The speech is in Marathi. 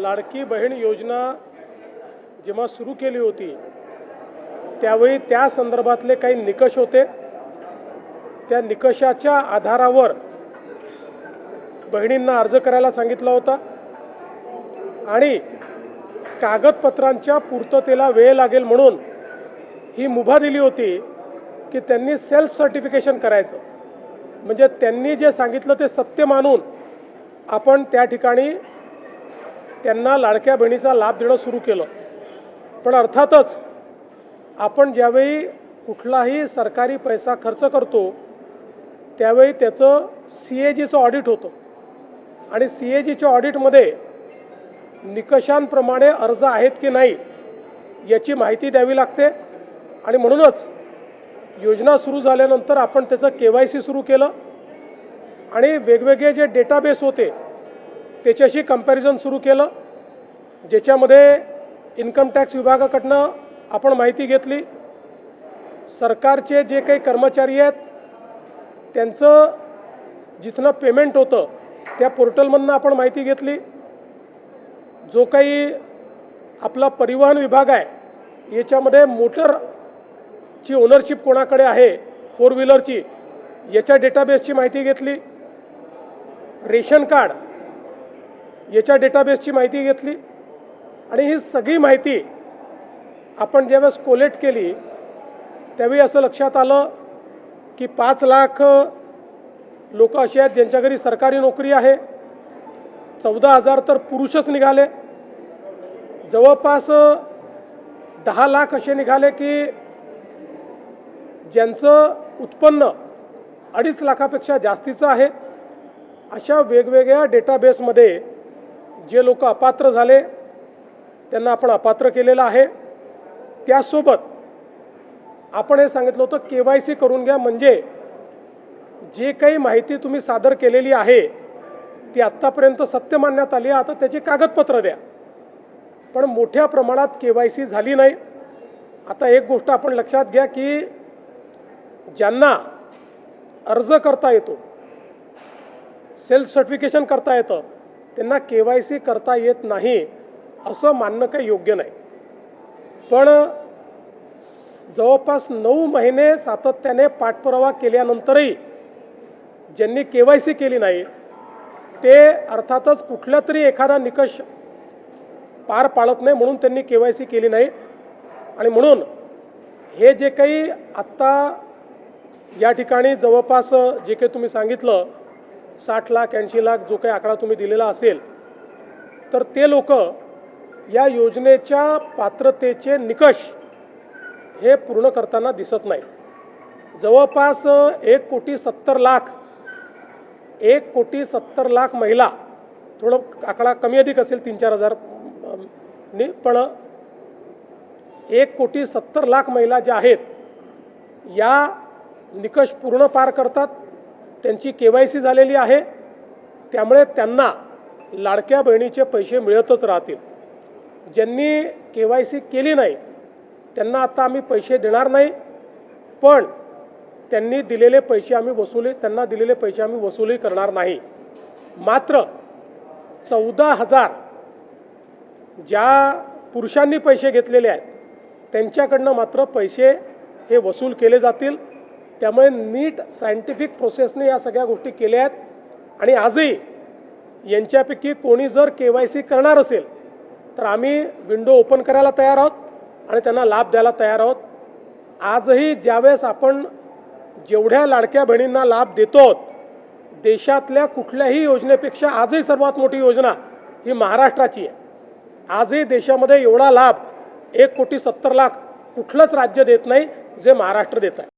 लाडकी बहीण योजना जेव्हा सुरू केली होती त्यावेळी त्या संदर्भातले काही निकष होते। त्या निकषाच्या आधारावर बहिणींना अर्ज करायला सांगितला होता आणि कागदपत्रांच्या पूर्ततेला वेळ लागेल म्हणून ही मुभा दिली होती की त्यांनी सेल्फ सर्टिफिकेशन करायचं, म्हणजे त्यांनी जे सांगितलं ते सत्य मानून आपण त्या ठिकाणी त्यांना लाडक्या बहिणीचा लाभ देणं सुरू केलं। पण अर्थातच आपण ज्यावेळी कुठलाही सरकारी पैसा खर्च करतो त्यावेळी त्याचं CAGचं ऑडिट होतं आणि CAGच्या ऑडिटमध्ये निकषांप्रमाणे अर्ज आहेत की नाही याची माहिती द्यावी लागते आणि म्हणूनच योजना सुरू झाल्यानंतर आपण त्याचं KYC सुरू केलं आणि वेगवेगळे जे डेटाबेस होते त्याच्याशी कंपॅरिझन सुरू केलं, ज्याच्यामध्ये इन्कम टॅक्स विभागाकडनं आपण माहिती घेतली, सरकारचे जे काही कर्मचारी आहेत त्यांचं जिथनं पेमेंट होतं त्या पोर्टलमधनं आपण माहिती घेतली, जो काही आपला परिवहन विभाग आहे याच्यामध्ये मोटरची ओनरशिप कोणाकडे आहे 4 व्हीलरची याच्या डेटाबेसची माहिती घेतली, रेशन कार्ड याच्या डेटाबेसची माहिती घेतली आणि ही सगळी माहिती आपण ज्यावेळेस कोलेक्ट केली त्यावेळी असं लक्षात आलं की 5 लाख लोक असे आहेत ज्यांच्या घरी सरकारी नोकरी आहे, 14,000 तर पुरुषच निघाले, जवळपास 10 लाख असे निघाले की ज्यांचं उत्पन्न 2.5 लाखापेक्षा जास्तीचं आहे। अशा वेगवेगळ्या डेटाबेसमध्ये जे लोक अपात्र झाले त्यांना आपण अपात्र केलेलं आहे। त्यासोबत आपण हे सांगितलं होतं KYC करून घ्या, म्हणजे जे काही माहिती तुम्ही सादर केलेली आहे ती आत्तापर्यंत सत्य मानण्यात आली आहे, आता त्याची कागदपत्र द्या। पण मोठ्या प्रमाणात KYC झाली नाही। आता एक गोष्ट आपण लक्षात घ्या की ज्यांना अर्ज करता येतो, सेल्फ सर्टिफिकेशन करता येतं, त्यांना KYC करता येत नाही असं मानणं काही योग्य नाही। पण जवळपास 9 महिने सातत्याने पाठपुरावा केल्यानंतरही ज्यांनी KYC केली नाही ते अर्थातच कुठला तरी एखादा निकष पार पाडत नाही म्हणून त्यांनी KYC केली नाही। आणि म्हणून हे जे काही आत्ता या ठिकाणी जवळपास जे काही तुम्ही सांगितलं 60 लाख 80 लाख जो काही आकडा तुम्ही दिलेला असेल तर ते लोक या योजनेच्या पात्रतेचे निकष हे पूर्ण करताना दिसत नाही। जवळपास 1,70,00,000 1,70,00,000 महिला, थोडं आकडा कमी अधिक असेल 3-4 हजार पण 1,70,00,000 महिला ज्या आहेत या निकष पूर्ण पार करतात, त्यांची KYC झालेली आहे, त्यामुळे त्यांना लाडक्या बहिणीचे पैसे मिळतच राहतील। ज्यांनी KYC केली नाही त्यांना आता आम्ही पैसे देणार नाही, पण त्यांना दिलेले पैसे आम्ही वसुली करणार नाही। मात्र 14,000 ज्या पुरुषांनी पैसे घेतलेले आहेत त्यांच्याकडनं मात्र पैसे हे वसूल केले जातील। त्यामुळे नीट सायंटिफिक प्रोसेसने या सगळ्या गोष्टी केल्या आहेत आणि आजही यांच्यापैकी कोणी जर KYC करणार असेल तर आम्ही विंडो ओपन करायला तयार आहोत आणि त्यांना लाभ द्यायला तयार आहोत। आजही ज्यावेळेस आपण जेवढ्या लाडक्या बहिणींना लाभ देतो देशातल्या कुठल्याही योजनेपेक्षा आजही सर्वात मोठी योजना ही महाराष्ट्राची आहे। आजही देशामध्ये एवढा लाभ 1,70,00,000 कुठलंच राज्य देत नाही जे महाराष्ट्र देत आहे।